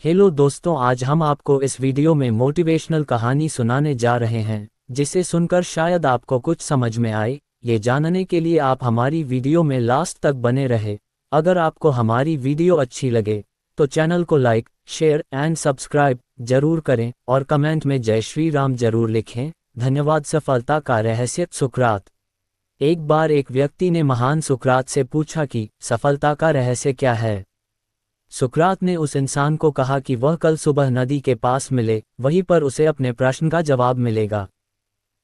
Hello दोस्तों, आज हम आपको इस वीडियो में मोटिवेशनल कहानी सुनाने जा रहे हैं जिसे सुनकर शायद आपको कुछ समझ में आए। ये जानने के लिए आप हमारी वीडियो में लास्ट तक बने रहे। अगर आपको हमारी वीडियो अच्छी लगे तो चैनल को लाइक, शेयर एंड सब्सक्राइब जरूर करें और कमेंट में जय श्री राम जरूर लिखें। धन्यवाद। सफलता का रहस्य। सुकरात। एक बार एक व्यक्ति ने महान सुकरात से पूछा कि सफलता का रहस्य क्या है। सुकरात ने उस इंसान को कहा कि वह कल सुबह नदी के पास मिले, वहीं पर उसे अपने प्रश्न का जवाब मिलेगा।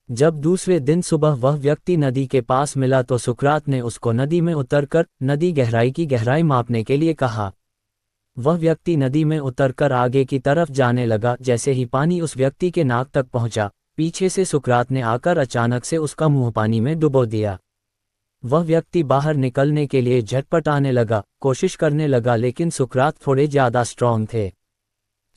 जब दूसरे दिन सुबह वह व्यक्ति नदी के पास मिला तो सुकरात ने उसको नदी में उतरकर नदी गहराई की गहराई मापने के लिए कहा। वह व्यक्ति नदी में उतरकर आगे की तरफ जाने लगा। जैसे ही पानी उस व्यक्ति के नाक तक पहुंचा, पीछे से सुकरात ने आकर अचानक से उसका मुंह पानी में डुबो दिया। वह व्यक्ति बाहर निकलने के लिए झटपटाने लगा, कोशिश करने लगा, लेकिन सुकरात थोड़े ज्यादा स्ट्रॉन्ग थे।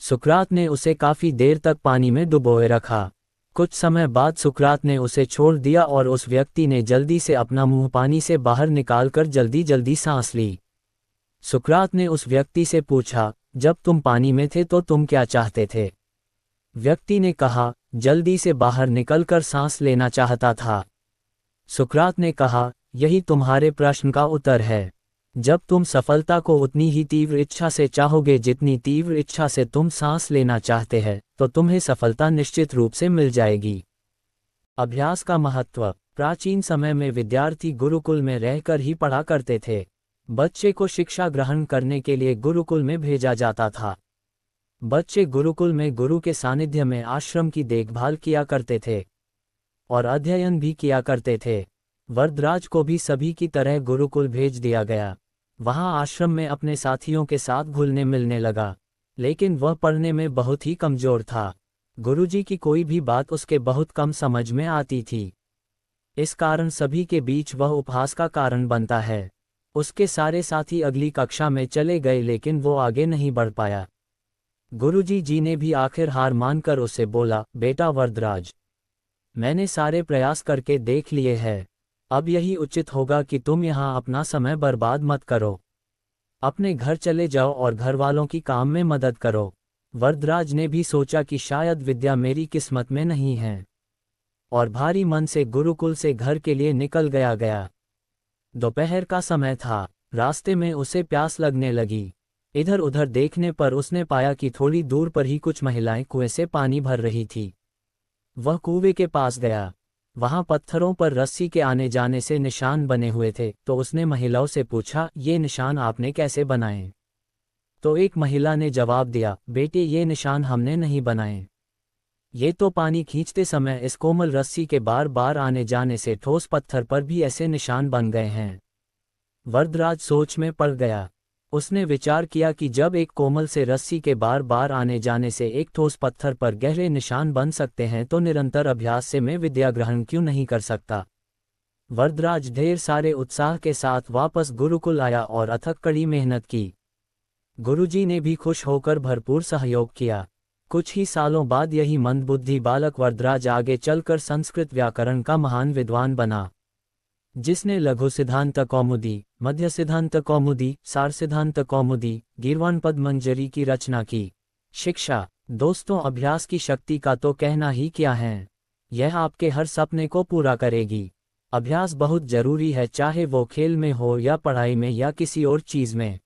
सुकरात ने उसे काफी देर तक पानी में डुबोए रखा। कुछ समय बाद सुकरात ने उसे छोड़ दिया और उस व्यक्ति ने जल्दी से अपना मुंह पानी से बाहर निकालकर जल्दी जल्दी सांस ली। सुकरात ने उस व्यक्ति से पूछा, जब तुम पानी में थे तो तुम क्या चाहते थे? व्यक्ति ने कहा, जल्दी से बाहर निकलकर सांस लेना चाहता था। सुकरात ने कहा, यही तुम्हारे प्रश्न का उत्तर है। जब तुम सफलता को उतनी ही तीव्र इच्छा से चाहोगे जितनी तीव्र इच्छा से तुम सांस लेना चाहते हैं, तो तुम्हें सफलता निश्चित रूप से मिल जाएगी। अभ्यास का महत्व। प्राचीन समय में विद्यार्थी गुरुकुल में रहकर ही पढ़ा करते थे। बच्चे को शिक्षा ग्रहण करने के लिए गुरुकुल में भेजा जाता था। बच्चे गुरुकुल में गुरु के सानिध्य में आश्रम की देखभाल किया करते थे और अध्ययन भी किया करते थे। वरदराज को भी सभी की तरह गुरुकुल भेज दिया गया। वहां आश्रम में अपने साथियों के साथ घुलने मिलने लगा, लेकिन वह पढ़ने में बहुत ही कमजोर था। गुरुजी की कोई भी बात उसके बहुत कम समझ में आती थी। इस कारण सभी के बीच वह उपहास का कारण बनता है। उसके सारे साथी अगली कक्षा में चले गए, लेकिन वो आगे नहीं बढ़ पाया। गुरुजी जी ने भी आखिर हार मानकर उसे बोला, बेटा वरदराज, मैंने सारे प्रयास करके देख लिए हैं। अब यही उचित होगा कि तुम यहाँ अपना समय बर्बाद मत करो। अपने घर चले जाओ और घर वालों की काम में मदद करो। वरदराज ने भी सोचा कि शायद विद्या मेरी किस्मत में नहीं है, और भारी मन से गुरुकुल से घर के लिए निकल गया। दोपहर का समय था। रास्ते में उसे प्यास लगने लगी। इधर उधर देखने पर उसने पाया कि थोड़ी दूर पर ही कुछ महिलाएं कुएं से पानी भर रही थी। वह कुएं के पास गया। वहां पत्थरों पर रस्सी के आने जाने से निशान बने हुए थे, तो उसने महिलाओं से पूछा, ये निशान आपने कैसे बनाए? तो एक महिला ने जवाब दिया, बेटे, ये निशान हमने नहीं बनाए। ये तो पानी खींचते समय इस कोमल रस्सी के बार बार आने जाने से ठोस पत्थर पर भी ऐसे निशान बन गए हैं। वरदराज सोच में पड़ गया। उसने विचार किया कि जब एक कोमल से रस्सी के बार बार आने जाने से एक ठोस पत्थर पर गहरे निशान बन सकते हैं, तो निरंतर अभ्यास से मैं विद्या ग्रहण क्यों नहीं कर सकता। वरदराज ढेर सारे उत्साह के साथ वापस गुरुकुल आया और अथक कड़ी मेहनत की। गुरुजी ने भी खुश होकर भरपूर सहयोग किया। कुछ ही सालों बाद यही मंदबुद्धि बालक वरदराज आगे चलकर संस्कृत व्याकरण का महान विद्वान बना, जिसने लघु सिद्धांत कौमुदी, मध्य सिद्धांत कौमुदी, सार सिद्धांत कौमुदी, गीर्वाण पद मंजरी की रचना की। शिक्षा। दोस्तों, अभ्यास की शक्ति का तो कहना ही क्या है। यह आपके हर सपने को पूरा करेगी। अभ्यास बहुत जरूरी है, चाहे वो खेल में हो या पढ़ाई में या किसी और चीज में।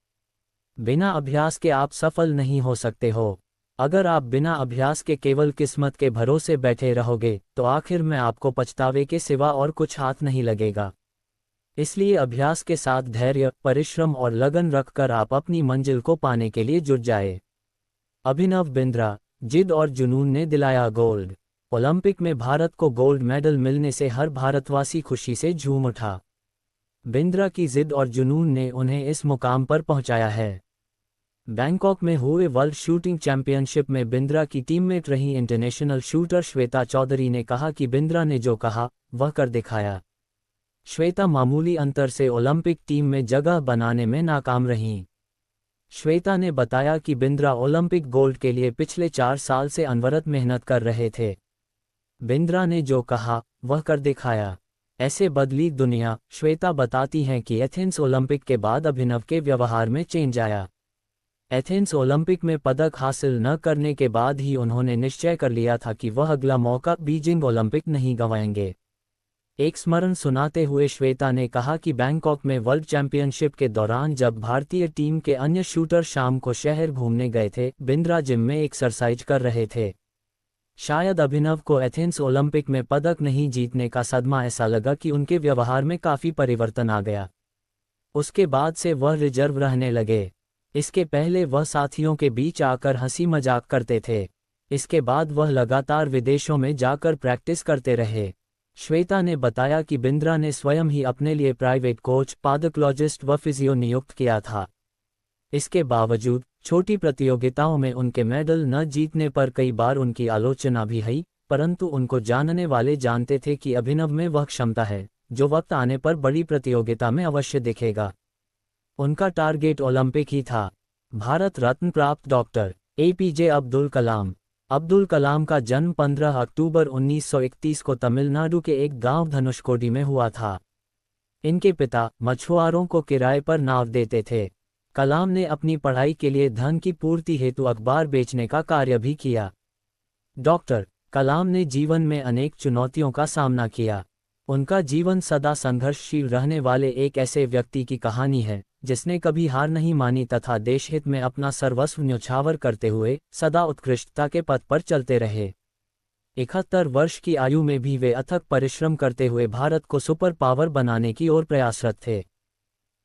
बिना अभ्यास के आप सफल नहीं हो सकते हो। अगर आप बिना अभ्यास के केवल किस्मत के भरोसे बैठे रहोगे तो आखिर में आपको पछतावे के सिवा और कुछ हाथ नहीं लगेगा। इसलिए अभ्यास के साथ धैर्य, परिश्रम और लगन रखकर आप अपनी मंजिल को पाने के लिए जुट जाए। अभिनव बिंद्रा। जिद और जुनून ने दिलाया गोल्ड। ओलंपिक में भारत को गोल्ड मेडल मिलने से हर भारतवासी खुशी से झूम उठा। बिंद्रा की जिद और जुनून ने उन्हें इस मुकाम पर पहुंचाया है। बैंकॉक में हुए वर्ल्ड शूटिंग चैंपियनशिप में बिंद्रा की टीममेट रही इंटरनेशनल शूटर श्वेता चौधरी ने कहा कि बिंद्रा ने जो कहा वह कर दिखाया। श्वेता मामूली अंतर से ओलंपिक टीम में जगह बनाने में नाकाम रहीं। श्वेता ने बताया कि बिंद्रा ओलंपिक गोल्ड के लिए पिछले 4 साल से अनवरत मेहनत कर रहे थे। बिंद्रा ने जो कहा वह कर दिखाया। ऐसे बदली दुनिया। श्वेता बताती हैं कि एथेंस ओलंपिक के बाद अभिनव के व्यवहार में चेंज आया। एथेंस ओलंपिक में पदक हासिल न करने के बाद ही उन्होंने निश्चय कर लिया था कि वह अगला मौका बीजिंग ओलंपिक नहीं गंवाएंगे। एक स्मरण सुनाते हुए श्वेता ने कहा कि बैंकॉक में वर्ल्ड चैंपियनशिप के दौरान जब भारतीय टीम के अन्य शूटर शाम को शहर घूमने गए थे, बिंद्रा जिम में एक्सरसाइज कर रहे थे। शायद अभिनव को एथेंस ओलंपिक में पदक नहीं जीतने का सदमा ऐसा लगा कि उनके व्यवहार में काफ़ी परिवर्तन आ गया। उसके बाद से वह रिजर्व रहने लगे। इसके पहले वह साथियों के बीच आकर हंसी मजाक करते थे। इसके बाद वह लगातार विदेशों में जाकर प्रैक्टिस करते रहे। श्वेता ने बताया कि बिंद्रा ने स्वयं ही अपने लिए प्राइवेट कोच, पादोलॉजिस्ट व फिजियो नियुक्त किया था। इसके बावजूद छोटी प्रतियोगिताओं में उनके मेडल न जीतने पर कई बार उनकी आलोचना भी हुई, परंतु उनको जानने वाले जानते थे कि अभिनव में वह क्षमता है जो वक्त आने पर बड़ी प्रतियोगिता में अवश्य दिखेगा। उनका टारगेट ओलंपिक ही था। भारत रत्न प्राप्त डॉक्टर APJ अब्दुल कलाम। अब्दुल कलाम का जन्म 15 अक्टूबर 1931 को तमिलनाडु के एक गांव धनुषकोडी में हुआ था। इनके पिता मछुआरों को किराए पर नाव देते थे। कलाम ने अपनी पढ़ाई के लिए धन की पूर्ति हेतु अखबार बेचने का कार्य भी किया। डॉक्टर कलाम ने जीवन में अनेक चुनौतियों का सामना किया। उनका जीवन सदा संघर्षशील रहने वाले एक ऐसे व्यक्ति की कहानी है जिसने कभी हार नहीं मानी तथा देशहित में अपना सर्वस्व न्यौछावर करते हुए सदा उत्कृष्टता के पथ पर चलते रहे। 71 वर्ष की आयु में भी वे अथक परिश्रम करते हुए भारत को सुपर पावर बनाने की ओर प्रयासरत थे।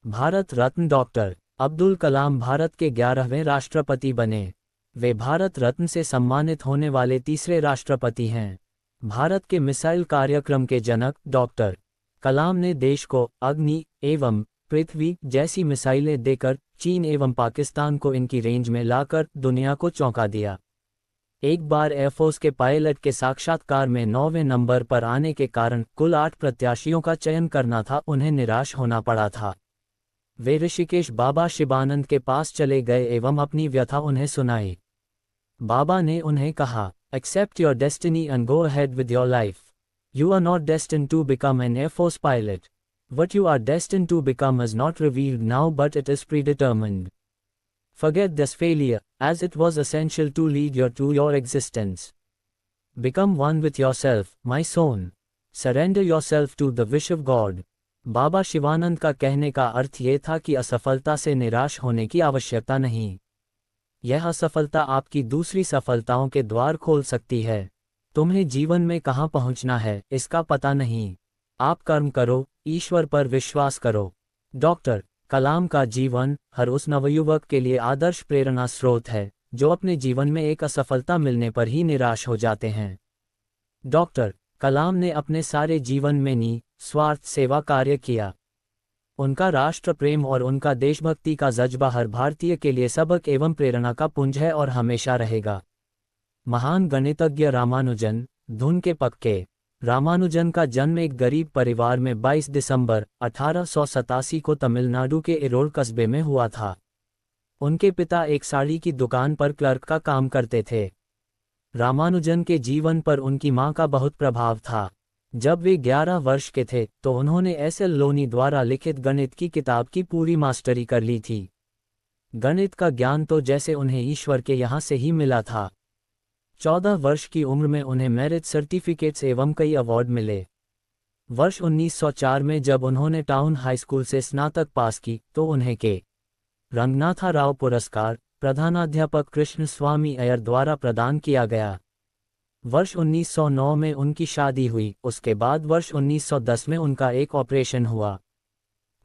भारत रत्न डॉक्टर अब्दुल कलाम भारत के 11वें राष्ट्रपति बने। वे भारत रत्न से सम्मानित होने वाले तीसरे राष्ट्रपति हैं। भारत के मिसाइल कार्यक्रम के जनक डॉक्टर कलाम ने देश को अग्नि एवं पृथ्वी जैसी मिसाइलें देकर चीन एवं पाकिस्तान को इनकी रेंज में लाकर दुनिया को चौंका दिया। एक बार एयरफोर्स के पायलट के साक्षात्कार में 9वें नंबर पर आने के कारण कुल 8 प्रत्याशियों का चयन करना था, उन्हें निराश होना पड़ा था। वे ऋषिकेश बाबा शिवानंद के पास चले गए एवं अपनी व्यथा उन्हें सुनाई। बाबा ने उन्हें कहा, Accept your destiny and go ahead with your life. You are not destined to become an Air Force pilot. What you are destined to become is not revealed now, but it is predetermined. Forget this failure, as it was essential to lead you to your existence. Become one with yourself, my son. Surrender yourself to the wish of God. बाबा शिवानंद का कहने का अर्थ ये था कि असफलता से निराश होने की आवश्यकता नहीं। यह असफलता आपकी दूसरी सफलताओं के द्वार खोल सकती है। तुम्हें जीवन में कहाँ पहुँचना है इसका पता नहीं। आप कर्म करो, ईश्वर पर विश्वास करो। डॉक्टर कलाम का जीवन हर उस नवयुवक के लिए आदर्श प्रेरणा स्रोत है जो अपने जीवन में एक असफलता मिलने पर ही निराश हो जाते हैं। डॉक्टर कलाम ने अपने सारे जीवन में निस्वार्थ सेवा कार्य किया। उनका राष्ट्र प्रेम और उनका देशभक्ति का जज्बा हर भारतीय के लिए सबक एवं प्रेरणा का पुंज है और हमेशा रहेगा। महान गणितज्ञ रामानुजन। धुन के पक्के। रामानुजन का जन्म एक गरीब परिवार में 22 दिसंबर 1887 को तमिलनाडु के इरोड कस्बे में हुआ था। उनके पिता एक साड़ी की दुकान पर क्लर्क का काम करते थे। रामानुजन के जीवन पर उनकी मां का बहुत प्रभाव था। जब वे 11 वर्ष के थे तो उन्होंने SL लोनी द्वारा लिखित गणित की किताब की पूरी मास्टरी कर ली थी। गणित का ज्ञान तो जैसे उन्हें ईश्वर के यहाँ से ही मिला था। 14 वर्ष की उम्र में उन्हें मेरिट सर्टिफिकेट्स एवं कई अवार्ड मिले। वर्ष 1904 में जब उन्होंने टाउन हाई स्कूल से स्नातक पास की तो उन्हें के रंगनाथा राव पुरस्कार प्रधानाध्यापक कृष्ण स्वामी अय्यर द्वारा प्रदान किया गया। वर्ष 1909 में उनकी शादी हुई। उसके बाद वर्ष 1910 में उनका एक ऑपरेशन हुआ।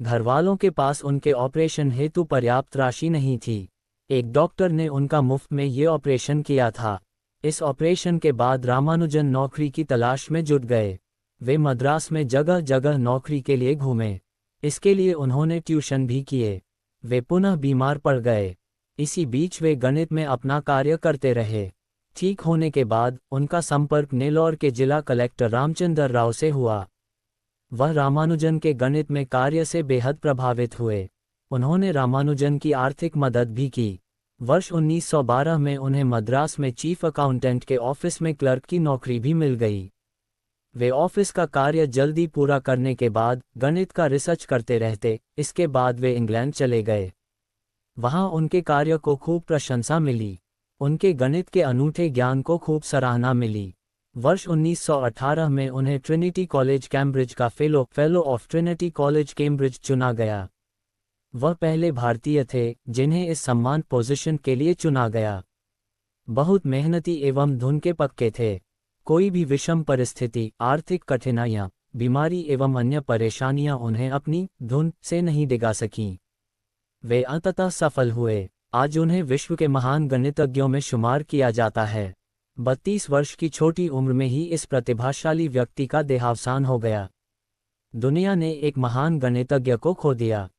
घरवालों के पास उनके ऑपरेशन हेतु पर्याप्त राशि नहीं थी। एक डॉक्टर ने उनका मुफ्त में ये ऑपरेशन किया था। इस ऑपरेशन के बाद रामानुजन नौकरी की तलाश में जुट गए। वे मद्रास में जगह जगह नौकरी के लिए घूमे। इसके लिए उन्होंने ट्यूशन भी किए। वे पुनः बीमार पड़ गए। इसी बीच वे गणित में अपना कार्य करते रहे। ठीक होने के बाद उनका संपर्क नेल्लोर के जिला कलेक्टर रामचंद्र राव से हुआ। वह रामानुजन के गणित में कार्य से बेहद प्रभावित हुए। उन्होंने रामानुजन की आर्थिक मदद भी की। वर्ष 1912 में उन्हें मद्रास में चीफ अकाउंटेंट के ऑफिस में क्लर्क की नौकरी भी मिल गई। वे ऑफिस का कार्य जल्दी पूरा करने के बाद गणित का रिसर्च करते रहते। इसके बाद वे इंग्लैंड चले गए। वहाँ उनके कार्य को खूब प्रशंसा मिली। उनके गणित के अनूठे ज्ञान को खूब सराहना मिली। वर्ष 1918 में उन्हें ट्रिनिटी कॉलेज कैम्ब्रिज का fellow of Trinity college Cambridge चुना गया। वह पहले भारतीय थे जिन्हें इस सम्मान पोजीशन के लिए चुना गया। बहुत मेहनती एवं धुन के पक्के थे। कोई भी विषम परिस्थिति, आर्थिक कठिनाइयाँ, बीमारी एवं अन्य परेशानियां उन्हें अपनी धुन से नहीं डिगा सकीं। वे अंततः सफल हुए। आज उन्हें विश्व के महान गणितज्ञों में शुमार किया जाता है। 32 वर्ष की छोटी उम्र में ही इस प्रतिभाशाली व्यक्ति का देहावसान हो गया। दुनिया ने एक महान गणितज्ञ को खो दिया।